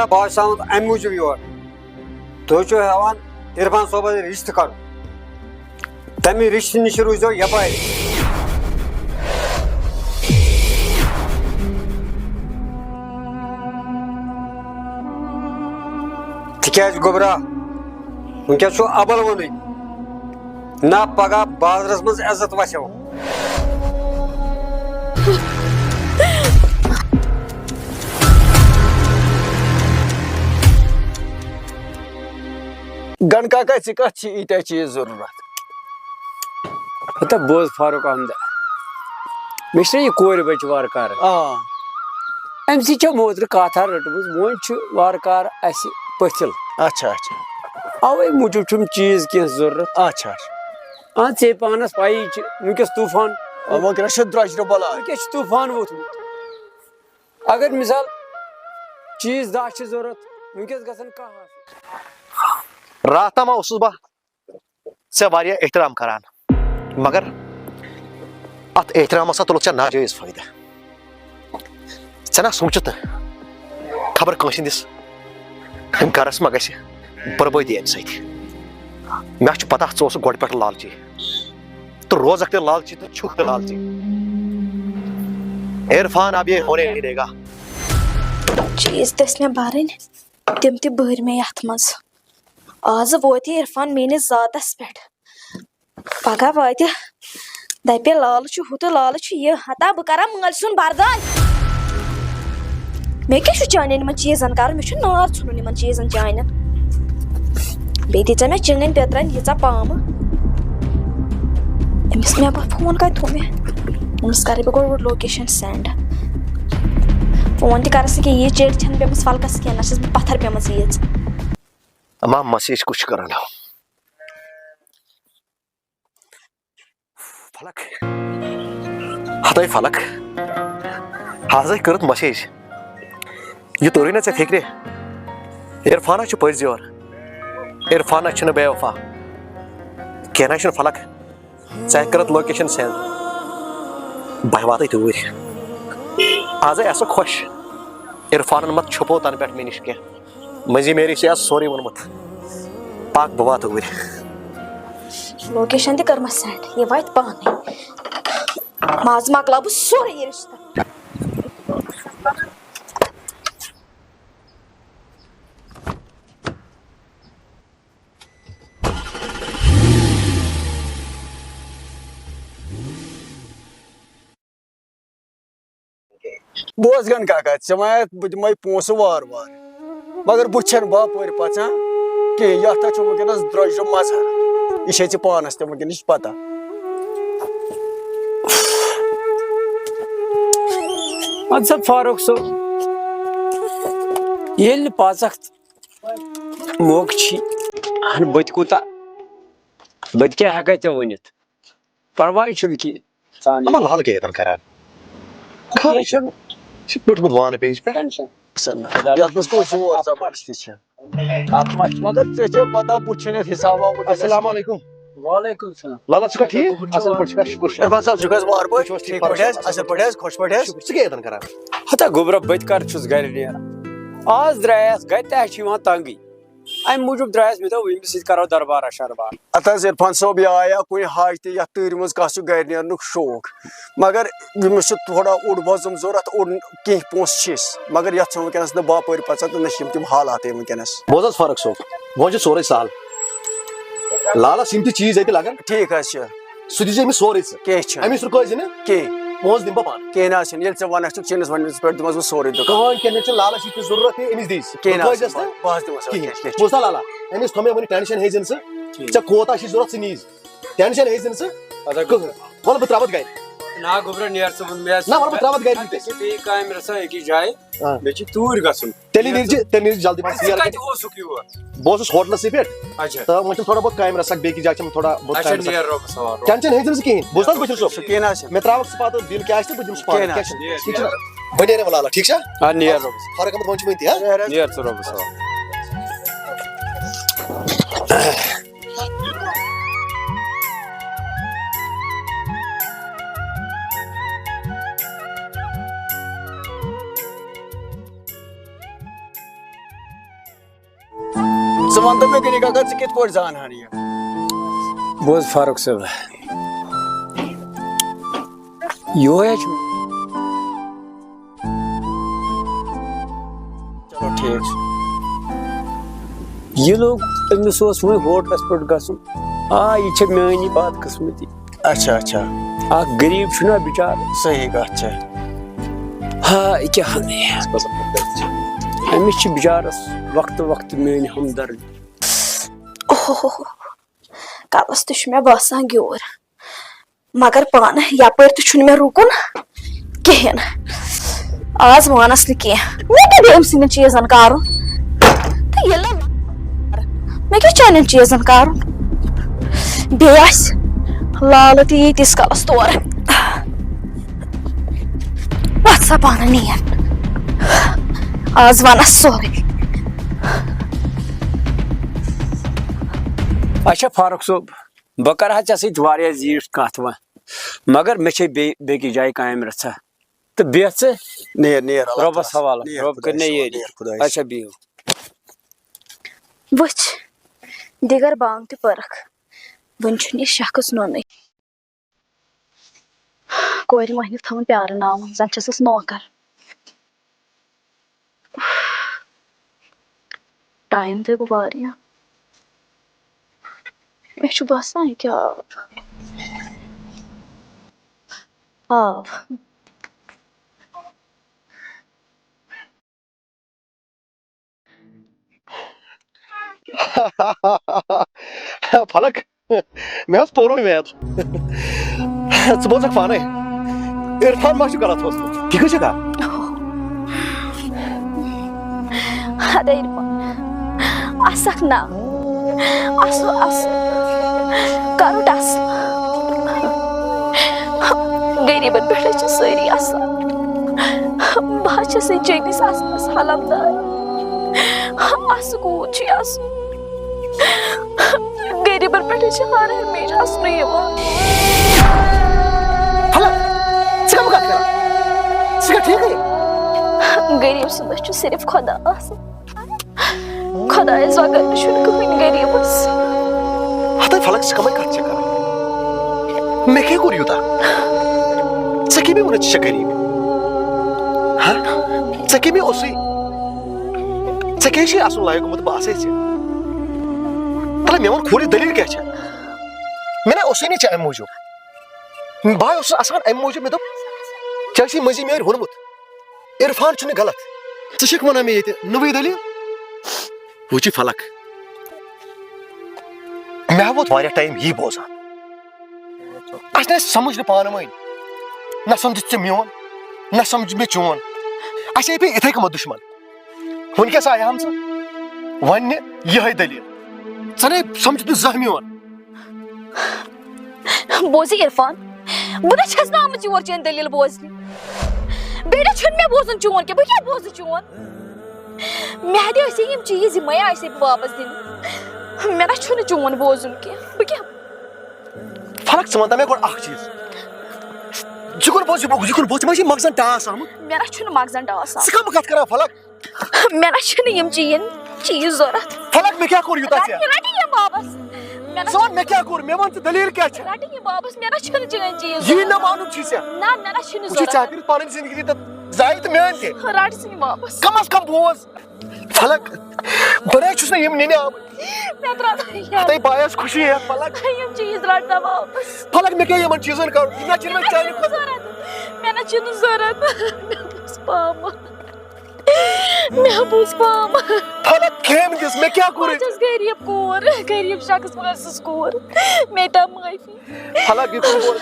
گوبرا بہت ساؤنڈ ام موجود یور تُہۍ چھِو ہٮ۪وان عرفان صٲبس رِشتہٕ کَرُن تَمہِ رِشتہٕ نِش روٗزِو یپٲرۍ تِکیٛازِ گوبرا وٕنکٮ۪س چھُ اَبل وونُے نہ پگاہ بازرس منٛز عزت وسیو گن کاکا ژےٚ کتھ چھِ ییٖتیٛاہ چیٖز ضروٗرت ہتا بوز فاروق احمد مےٚ چھُنا یہِ کورِ بچہِ وارٕ کارٕ أمۍ سۭتۍ چھےٚ موترٕ کتھا رٔٹمٕژ وۄنۍ چھُ وارٕ کارٕ اَسہِ پٔژھِل اچھا اچھا اوے موٗجوٗب چھُم چیٖز کینٛہہ ضروٗرت اچھا اچھا ژےٚ پانس پایی چھِ وٕنکٮ۪س طوٗفان وٕنکٮ۪نس چھِ درٛوجرٕ بلاے وٕنکٮ۪س چھُ طوٗفان ووتمُت اگر مِثال چیٖز دہ چھِ ضروٗرت وٕنکٮ۪س گژھن کانٛہہ آسٕنۍ راتھ تام اوسُس بہٕ ژےٚ واریاہ احترام کران مگر اتھ احترامس سا تُلُتھ ژےٚ ناجٲیز فٲیدٕ ژےٚ نا سوٗنٛچِتھ نہٕ خبر کٲنٛسہِ ہٕنٛدِس گرس ما گژھِ بربٲدی امہِ سۭتۍ مےٚ چھُ پتہ ژٕ اوسُکھ گۄڈٕ پٮ۪ٹھٕ لالچی تہٕ روزکھ تہِ لالچی تہٕ چھُکھ تہِ لالچی عرفان اب یہ ہونے نہیں دے گا چیٖز تہِ ٲسۍ مےٚ بَرٕنۍ تِم تہِ بٔرۍ مےٚ یتھ منٛز آزٕ ووت یہِ عرفان میٲنِس ذاتس پٮ۪ٹھ پگاہ واتہِ دپہِ لالہٕ چھُ ہُہ تہٕ لالہٕ چھُ یہِ ہتا بہٕ کرا مٲلۍ سُنٛد برداش مےٚ کیٛاہ چھُ چانٮ۪ن یِمن چیٖزن کرُن مےٚ چھُ نار ژھُنُن یِمن چیٖزن چانٮ۪ن بیٚیہِ دِژا مےٚ چِنٛگٕنۍ پیترن ییٖژاہ پامہٕ أمِس مےٚ بہٕ فون کتہِ تھوٚو مےٚ أمِس کرے بہٕ گۄڈٕ لوکیشن سینڈ فون تہِ کرس نہٕ کینٛہہ ییٖژ چیٚٹۍ چھنہٕ پیمٕژ فلکس کینٛہہ نہ چھس بہٕ پتھر پیمٕژ ییٖژ اما مسیج کُس چھُ کران فلک ہتاے فلک آزے کٔرٕتھ مسیج یہِ توٚرُے نا ژےٚ فِکرِ عرفانا چھُ پٔزۍ یور عرفانا چھُنہٕ بے وفا کینٛہہ نہ چھُنہٕ فلک ژےٚ کٔرٕتھ لوکیشن سینڈ بہٕ واتے توٗرۍ آزے آسو خۄش عرفانن مت چھُپو تنہٕ پٮ۪ٹھ مےٚ نِش کینٛہہ مٔنٛزی میری چھِ آز سورُے ووٚنمُت پاک بہٕ واتہٕ اوٗرۍ لوکیشن تہِ کٔرمس سینڈ یہِ واتہِ پانے مازٕ مۄکلاو بہٕ سورُے یہِ رِشتہٕ بوز گن کاکا ژےٚ وَنیٚتھ بہٕ دِمے پونٛسہٕ وارٕ وارٕ مگر بہٕ چھَنہٕ باپٲرۍ پژان کینٛہہ یتھ چھُ وٕنکیٚنس درٛوجرٕ مظہر یہِ چھے ژےٚ پانس تہِ وٕنکیٚنس پتہ اَدٕ سا فاروق صٲب ییٚلہِ نہٕ پژکھ موقعہٕ چھی بہٕ تہِ کوٗتاہ بہٕ تہِ کیٛاہ ہٮ۪کے ژےٚ ؤنِتھ پرواے چھُنہٕ کینٛہہ اما لال کیٛاہ ییٚتٮ۪ن کران خٲرٕے چھُنہٕ چھُ پیوٚٹمُت وانہٕ پیج پٮ۪ٹھ یتھ منٛز کُس زور زبردستی چھِ اتھ منٛز مگر ژےٚ چھے پتہ بہٕ چھُنہٕ یتھ حسابا السلام علیکم وعلیکم السلام لالا ژٕ چھُکھا ٹھیٖک اصل پٲٹھۍ چھُکھا شُکُر عرفان صٲب چھُکھ حظ وارٕ پٲٹھۍ ٹھیٖک پٲٹھۍ حظ اصل پٲٹھۍ حظ خۄش پٲٹھۍ حظ ژٕ کیٛاہ ییٚتٮ۪ن کران ہتا گوبرا بہٕ تہِ کر چھُس گرِ نیران آز درٛایس گرِ تہِ اَسہِ چھِ یِوان تنگٕے امہِ موٗجوٗب درٛایس مےٚ دوٚپ أمِس سۭتۍ کرو دربارا شربار اتھ حظ عرفان صٲب یہِ آیا کُنہِ حاجتہِ یتھ تۭرِ منٛز کانٛہہ چھُ گرِ نیرنُک شوق مگر ییٚمِس چھُ تھوڑا اوٚڑ بوزُم ضوٚرتھ اوٚڑ کینٛہہ پونٛسہٕ چھِس مگر یتھ چھُنہٕ وٕنکیٚنس نہٕ باپٲرۍ پژان تہٕ نہ چھِ یِم تِم حالاتٕے وٕنکیٚنس بوز حظ فاروق صٲب وۄنۍ چھُ سورُے سہل لالس یِم تہِ چیٖز ییٚتہِ لگان ٹھیٖک حظ چھُ سُہ دِزِ أمِس سورُے ژٕ کینٛہہ چھُنہٕ أمِس رُکٲیزِ نہٕ کینٛہہ پونٛسہٕ دِمہٕ بہٕ پانہٕ کینٛہہ نہ حظ چھُنہٕ ییٚلہِ ژےٚ ونکھ ژٕ چٲنِس وننس پٮ۪ٹھ دِمس بہٕ سورُے دُکان کٕہۭنۍ کینٛہہ نہٕ چھُ لالس یہِ تہِ ضروٗرت تہِ أمِس دِیٖزِ کینٛہہ نہ حظ رُکٲیزٮ۪س نہٕ بہٕ حظ دِمس کِہیٖنۍ بوٗزتھا لالا أمِس تھوٚو مےٚ وُنہِ ٹٮ۪نشن ہیٚزِ نہٕ ژٕ ژےٚ کوتاہ چھُے ضروٗرت ژٕ نیٖز ٹٮ۪نشن ہیٚزِ نہٕ ژٕ کٕہۭنۍ وَلہٕ بہٕ ترٛاوَتھ گرِ نا گوبرا نیر ژٕ ووٚن مےٚ نہ وَلہٕ بہٕ ترٛاوَتھ گرِ مےٚ چھِ بیٚیہِ کامہِ رژھا أکِس جایہِ مےٚ چھِ توٗرۍ گژھُن تیٚلہِ نیٖرزِ جلدی ژٕ کتہِ اوسُکھ یور بہٕ اوسُس ہوٹلسٕے پٮ۪ٹھ اچھا تہٕ وۄنۍ چھُم تھوڑا بہت کامہِ رژھا بیٚکِس جایہِ چھَم تھوڑا بہت اچھا کامہِ نیر رۄبس حوال ٹٮ۪نشن ہیٚزِ نہٕ ژٕ کِہیٖنۍ بوٗزتھا بٔشیٖر صٲب کینٛہہ نہ حظ چھُنہٕ مےٚ ترٛاوَکھ ژٕ پتہٕ بِل کیٛاہ آسہِ تہٕ بہٕ دِمہٕ سُہ پانہٕ کینٛہہ نہ حظ ٹھیٖک چھُنہ بہٕ نیرٕ وۄنۍ لالا ٹھیٖک چھا آ نیر رۄبس فاروق احمد وۄنۍ چھُ وٕنۍ تہِ ہا نیر ژٕ رۄبس حوال ژٕ وَن تہٕ مےٚ گٔنی کاکا ژٕ کِتھ پٲٹھۍ زانہَن یہِ بوز فاروق صٲب یہوے چھُ چلو ٹھیٖک چھُ یہ لوگ أمِس اوس وۄنۍ ہوٹلس پٮ۪ٹھ گژھُن یہِ چھےٚ میٛٲنی بد قٕسمتی اچھا اچھا اکھ غریٖب چھُنا بِچارٕ صحیح کَتھ چھےٚ یہِ کیٛاہ وَنہٕ أمِس چھِ بِچارس وقتہٕ وقتہٕ میٛٲنۍ ہمدردی کلس تہِ چھُ مےٚ باسان گیوٗر مگر پانہٕ یپٲرۍ تہِ چھُنہٕ مےٚ رُکُن کِہیٖنۍ نہٕ آز مانس نہٕ کینٛہہ مےٚ کیٛاہ بیٚیہِ أمۍ سٕنٛدٮ۪ن چیٖزن کرُن تہٕ ییٚلہِ مےٚ کیٛاہ چانٮ۪ن چیٖزن کرُن بیٚیہِ آسہِ لالہٕ تہِ یی تیٖتِس کالس تورٕ وَتھ سا پانہٕ نِیَن آز وَنس سورُے اچھا فاروق صٲب بہٕ کرٕ ہا ژےٚ سۭتۍ واریاہ زیٖٹھ کتھ وۄنۍ مگر مےٚ چھے بیٚکِس جایہِ کامہِ رژھا تہٕ بیٚہہ ژٕ نیر نیر اللہ رۄبس تعالیٰ حوالہٕ نیر رۄب کٔرۍ خۄدایَس نےٚ حوالہٕ، یٲری نیر خۄدایَس اچھا بِہِو وٕچھ دِگر بانگ تہِ پٔرکھ وۄنۍ چھُنہٕ یہِ شخص نونٕے کورِ مۄہنیو تھاوُن پیارناوُن زن چھسس نوکر ٹایم تہِ گوٚو واریاہ مےٚ چھُ باسان یہِ کیٛاہ آو فلک مےٚ اوس پوٚرُے میتھ ژٕ بوزکھ پانے عرفان ما چھُ غلط اوسمُت ٹھیٖک چھُ کھا اَدٕ عرفان آسکھ نا اصل اصل کروٹ اصل غریٖبن پٮ۪ٹھ چھِ سٲری آسان بہٕ حظ چھَس چٲنِس آسنس حلمدار آسہٕ کوٗر چھُ آسُن غریٖبن پٮ۪ٹھ چھِ ہر ہمیشہٕ آسنُے یِوان فلک ژٕ کَم کَتھ کران ژٕ چھکھا ٹھیٖکٕے غریٖب سُنٛدس چھُ صرف خۄدا آسان خۄدایس بغٲر تہِ چھُنہٕ کٕہٕنۍ غریٖبس ہتَے فلک ژٕ کَمٕے کَتھ چھکھ کران مےٚ کیٛاہ کوٚر یوٗتاہ ژےٚ کٔمۍ ووٚنُتھ ژٕ چھکھ غریٖب ژےٚ کٔمۍ اوسُے ژےٚ کیٛازِ چھُے آسُن لایق گوٚمُت بہٕ آسے ژےٚ تَلے مےٚ ووٚن کھوٗرِ دٔلیٖل کیٛاہ چھےٚ مےٚ نہ اوسُے نہٕ ژےٚ اَمہِ موٗجوٗب بہٕ اوسُس آسان اَمہِ موٗجوٗب مےٚ دوٚپ ژےٚ چھُے مٔنٛزِم یورِ ووٚنمُت عرفان چھُنہٕ غلط ژٕ چھکھ وَنان مےٚ ییٚتہِ نٔوٕے دٔلیٖل وٕچھ یہِ فلک مےٚ ہا ووت واریاہ ٹایم یی بوزان اَسہِ نہٕ سمجھ نہٕ پانہٕ ؤنۍ نہ سمجھ ژٕ میون نہ سمجھ مےٚ چون اَسے پیٚیہِ یِتھٕے کٔمَتھ دُشمن وٕنکیٚس آیہَم ژٕ وَننہِ یِہے دٔلیٖل ژٕ نے سمجھ نہٕ زانٛہہ میون بوزی عرفان بہٕ نہ چھَس نہٕ آمٕژ یور چٲنۍ دٔلیٖل بوزنہِ بیٚیہِ نہ چھُنہٕ مےٚ بوزُن چون کینٛہہ بہٕ کیٛاہ بوزٕ چون مےٚ ہا ٲسے یِم چیٖز یِمے آسے بہٕ واپس دِنہِ مےٚ نہ چھُنہٕ چون بوزُن کینٛہہ بہٕ کیٛاہ فلک ژٕ وَنتا مےٚ گۄڈٕ اکھ چیٖز یِکُن بوز یِکُن بوز ژےٚ ما چھِ مغزن ٹاس آمُت مےٚ نہ چھُنہٕ مغزن ٹاس ژٕ کَم کَتھ کران فلک مےٚ نہ چھِنہٕ یِم چیٖز ضوٚرتھ فلک مےٚ کیٛاہ کوٚر یوٗتاہ ژےٚ رَٹہِ یِم واپس ژٕ وَن مےٚ کیٛاہ کوٚر مےٚ وَن ژٕ دٔلیٖل کیٛاہ چھےٚ رَٹہِ یِم واپس مےٚ نہ چھِنہٕ چٲنۍ چیٖز یی نہ مانُن چھُے ژےٚ نہ مےٚ نہ چھِنہٕ وٕچھ ژےٚ ضوٚرتھ کٔرِتھ پنٕنۍ زندگی تہٕ ضایع تہٕ میٲنۍ تہِ رَٹ ژٕ یِم واپس کم از کم بوز فلک بہٕ نَے چھُس نہٕ یِم نِنہِ آمٕتۍ مےٚ ترٛاو ہتَے بایس خوشی ہے فلک یِم چیٖز رَٹ نہ واپس فلک مےٚ کیٛاہ یِمن چیٖزن کرُن یِم نہ چھِنہٕ مےٚ چانہِ خٲطرٕ مےٚ نہ چھُنہٕ ضوٚرتھ مےٚ بوٗز پامہٕ فلک کھیٚمۍ دِژ مےٚ کیٛاہ کوٚر بہٕ چھَس غریٖب کوٗر غریٖب شخص بہٕ ٲسٕس کوٗر مےٚ تا معٲفی فلک یِکُن بوز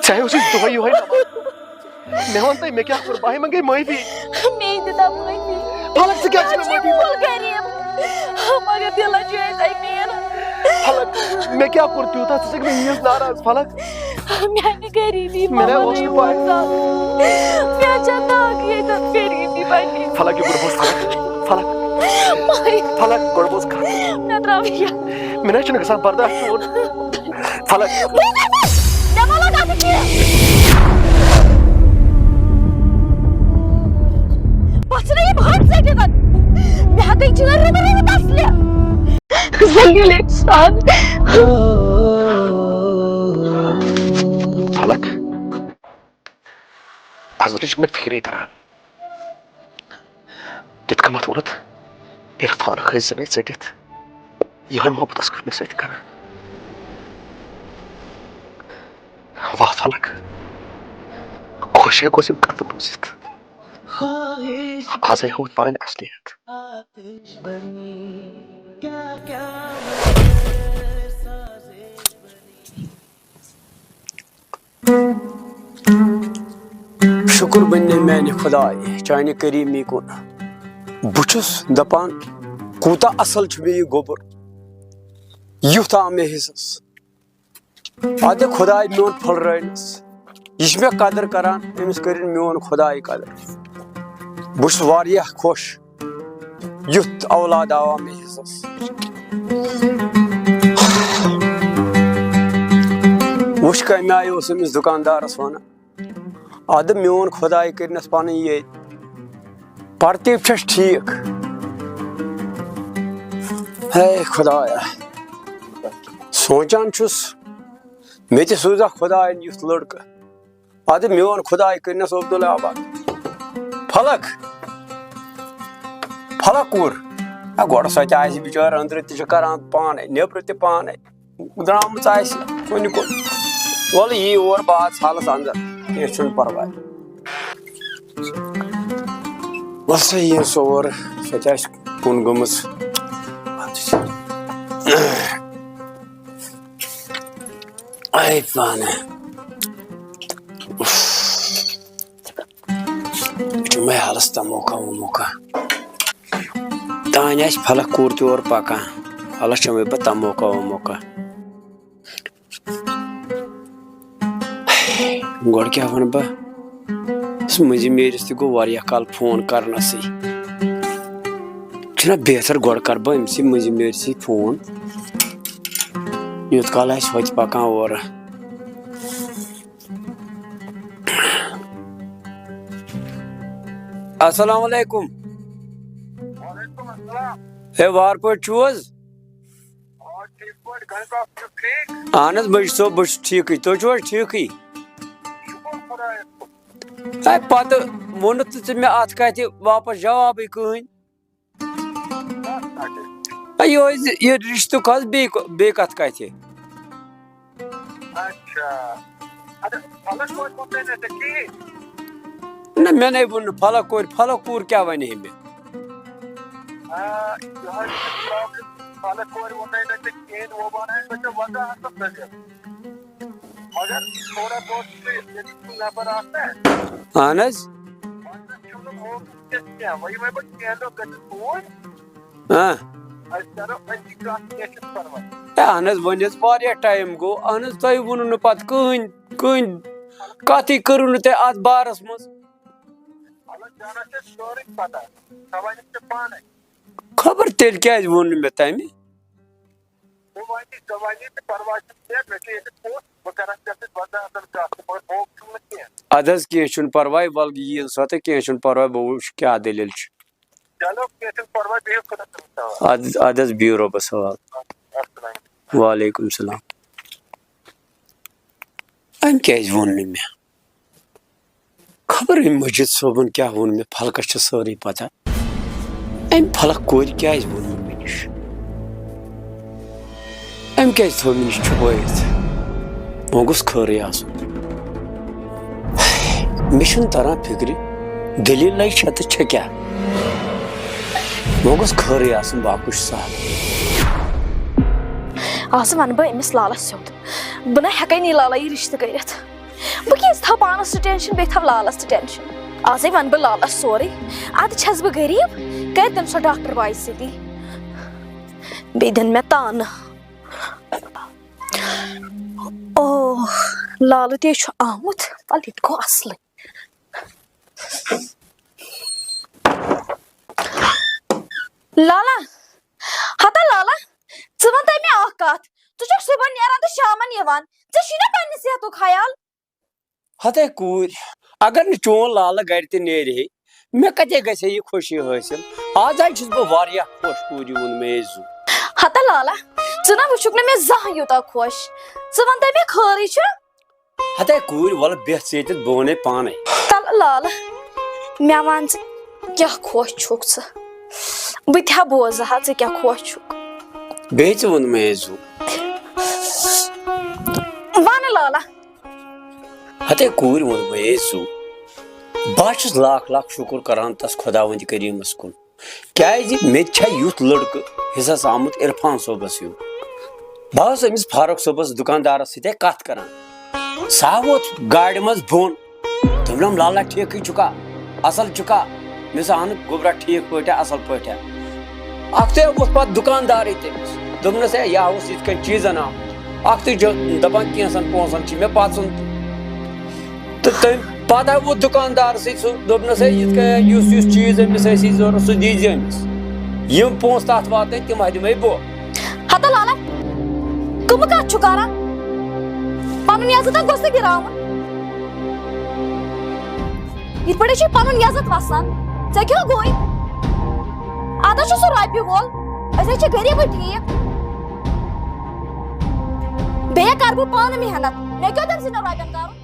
ژےٚ اوسُے دۄہے یِہوے مےٚ ووٚن تۄہہِ مےٚ کیٛاہ کوٚر بہٕ منٛگے معٲفی مےٚ دِتا معٲفی فلک ژٕ کیٛاہ چھِ مےٚ معٲفی غریٖب مگر دِلس چھُ اَسہِ أمیٖن فلک مےٚ کیٛاہ کوٚر تیوٗتاہ ژٕ چھکھ مےٚ ییٖژ ناراض فلک میانہِ غریٖبی مےٚ نَے اوس نہٕ پاے مےٚ چھےٚ ناگ ییٚتٮ۪ن غریٖبی پنٕنہِ فلک یِکُن بوز فلک فلک گۄڈٕ بوز کَتھ مےٚ ترٛاو یَتھ مےٚ نَے چھُنہٕ گژھان برداش چون فلک مےٚ ما لوٚگ اَتھ کینٛہہ بہٕ چھُنہٕ یِم ہَٹ ژٔٹِتھ مےٚ ہا گٔے چٲنۍ رٕمہٕ رٕمہٕ تسلہِ ساتھ. فلک آز چھُ مےٚ فِکرے تران تِتھ کٔنۍ ووٚنُتھ عرفان کھٔسۍ زَن ژٔٹِتھ یِہوٚے محبتَس کٔر مےٚ سۭتۍ کران واہ فلک خۄش ہے گوٚژھ یِم کَتھٕ بوٗزِتھ آزَے ہووُتھ پنٕنۍ اصلیت شکر بننے میانہِ خداے چانہِ کریٖمی کُن بہٕ چھُس دپان کوٗتاہ اصل چھُ مےٚ یہِ گوٚبُر یُتھ آو مےٚ حِصس اَدٕ خداے میون پھُلرٲینس یہِ چھُ مےٚ قدر کران أمِس کٔرِنۍ میون خداے قدر بہٕ چھُس واریاہ خۄش یُتھ اولاد آو مےٚ حِصس وٕچھ کمہِ آیہِ اوس أمِس دُکاندارس ونان ادٕ میون خداے کٔرنس پنٕنۍ ییٚتہِ ترتیٖب چھس ٹھیٖک ہے خدایا سونٛچان چھُس مےٚ تہِ سوٗزکھ خداین یُتھ لڑکہٕ ادٕ میون خداے کٔرنس عبدالآباد فلک فلک کوٗر گۄڈٕ سۄ تہِ آسہِ بِچٲر أنٛدرٕ تہِ چھِ کران پانے نیبرٕ تہِ پانے درٛامٕژ آسہِ کُنہِ کُن وَلہٕ یی اور بہٕ آس حالس انٛدر کینٛہہ چھُنہٕ پرواے وَلہٕ سا یی سۄ اورٕ سۄ تہِ آسہِ کُن گٔمٕژ آے پانہٕ چھُ مےٚ حالس تموکا وموکا تانۍ آسہِ فلک کوٗر تہِ اورٕ پکان حالس چھُمے بہٕ تموکا وموکا گۄڈٕ کیٛاہ ونہٕ بہٕ مٔنٛزِم میٲرِس تہِ گوٚو واریاہ کال فون کرنسٕے چھُنہ بہتر گۄڈٕ کرٕ بہٕ أمسٕے مٔنٛزِم میٲرسٕے فون یوٗت کال آسہِ ہوٚتہِ پکان اورٕ السلام علیکم ہے وار پٲٹھۍ چھُو حظ اہن حظ مٔجد صٲب بہٕ چھُس ٹھیٖکٕے تُہۍ چھِو حظ ٹھیٖکٕے ہے پتہٕ ووٚنُتھ نہٕ ژٕ مےٚ اتھ کتھِ واپس جوابٕے کٕہٕنۍ یِہوے زِ یہِ رشتُک حظ بیٚیہِ کتھ کتھِ نہ مےٚ نے ووٚن نہٕ فلک کوٗر کیٛاہ ونہِ ہے مےٚ اہن حظ اہن حظ وۄنۍ حظ واریاہ ٹایم گوٚو اہن حظ تۄہہِ ووٚنوٕ نہٕ پتہٕ کٕہٕنۍ کتھٕے کٔرٕو نہٕ تُہۍ اتھ بارس منٛز خبر تیٚلہِ کیٛازِ ووٚن نہٕ مےٚ تمہِ ادٕ حظ کینٛہہ چھُنہٕ پرواے ولہٕ یِیِن سۄ تہٕ کینٛہہ چھُنہٕ پرواے بہٕ وٕچھٕ کیٛاہ دٔلیٖل چھِ ادٕ حظ بِہِو رۄبس حوال وعلیکُم السلام أمۍ کیٛازِ ووٚن نہٕ مےٚ خبر أمۍ مجید صٲبن کیٛاہ ووٚن مےٚ فلکس چھِ سٲرٕے پتہ أمۍ فلک کورِ کیٛازِ ووٚن نہٕ مےٚ نِش أمۍ کیٛازِ تھوٚو مےٚ نِش چھُپٲیِتھ وۄنۍ گوٚژھ خٲرٕے آسُن مےٚ چھُنہٕ تران فِکرِ دٔلیٖلٕے چھےٚ تہٕ چھےٚ کیٛاہ وۄنۍ گوٚژھ خٲرٕے آسُن باقٕے چھُ سہل آز ونہٕ بہٕ أمِس لالس سیوٚد بہٕ نہ ہٮ۪کے نہٕ یہِ لالہ یہِ رشتہٕ کٔرِتھ بہٕ کیازِ تھاو پانس تہِ ٹٮ۪نشن بیٚیہِ تھاو لالس تہِ ٹٮ۪نشن آزے ونہٕ بہٕ لالس سورُے ادٕ چھس بہٕ غریٖب کرِ تٔمۍ سۄ ڈاکٹر باے سۭتی بیٚیہِ دِن مےٚ تانہٕ او لالہٕ تے چھُ آمُت وَلہٕ یہِ تہِ گوٚو اصلٕے لالا ہتا لالا ژٕ وَن تہٕ مےٚ اکھ کتھ ژٕ چھُکھ صبحن نیران تہٕ شامن یِوان ژےٚ چھُے نا پننہِ صحتُک خیال ہتے کوٗرۍ اگر نہٕ چون لالہٕ گرِ تہِ نیرِ ہے مےٚ کتے گژھِ ہے یہِ خوشی حٲصِل آز حظ چھُس بہٕ واریاہ خۄش کوٗرِ ووٚن مےٚ زُ ہتا لالا نا وچھک نا مےٚ زانٛہہ یوٗتاہ خۄش ژٕ وَن تہٕ مےٚ خٲرٕے چھُ ہتے کوٗرۍ وَلہٕ بیٚہہ ژٕ ییٚتٮ۪تھ بہٕ وَنے پانے تَلہٕ لالہٕ مےٚ وَن ژٕ کیٛاہ خۄش چھُکھ ژٕ بہٕ تہِ ہا بوزٕ ہا ژٕ کیٛاہ خۄش چھُکھ بیٚیہِ ژٕ ووٚن مےٚ زُ وَنہٕ لالا ہتے کوٗرۍ ووٚن مےٚ زُ بہٕ چھُس لاکھ لاکھ شُکُر کران تس خۄداوندِ کریٖمس کُن کیازِ مےٚ تہِ چھا یُتھ لڑکہٕ حِصس آمُت عرفان صٲبس ہیوٗ بہٕ اوسُس أمِس فاروق صٲبس دُکاندارس سۭتۍ کتھ کران سُہ ووت گاڑِ منٛز بۄن دوٚپنم لالا ٹھیٖکٕے چھُکھا اصل چھُکھا مےٚ دوٚپُس اہن گوٚبرا ٹھیٖک پٲٹھۍ اصل پٲٹھۍ اکھتُے ووٚتھ پتہٕ دُکاندارٕے تٔمِس دوٚپنس ہے یہِ اوس یِتھ کٔنۍ چیٖزن آمُت اکھتُے چھُ دپان کینٛژن پونٛسن چھِ مےٚ پژُن تہٕ تٔمۍ پتہٕ آو ووٚتھ دُکاندارسٕے سُہ دوٚپنس ہے یِتھ کٔنۍ یُس چیٖز أمِس ٲسی ضروٗرت سُہ دیٖزِ أمِس یِم پونٛسہٕ تتھ واتنٲے تِم ہا دِمے بہٕ ہتا لالا کٕمہٕ کتھ چھُ کران پنُن عزت ہا گوٚژھ نہٕ گِراوُن یِتھ پٲٹھۍ چھُے پنُن عزت وسان ژےٚ کیٛاہ گوٚے ادٕ چھُ سُہ رۄپیہِ وول أسۍ حظ چھِ غریٖبٕے ٹھیٖک بیٚیہِ کرٕ بہٕ پانہٕ محنت مےٚ کیٛاہ تٔمۍ سٕنٛدٮ۪ن رۄپین کرُن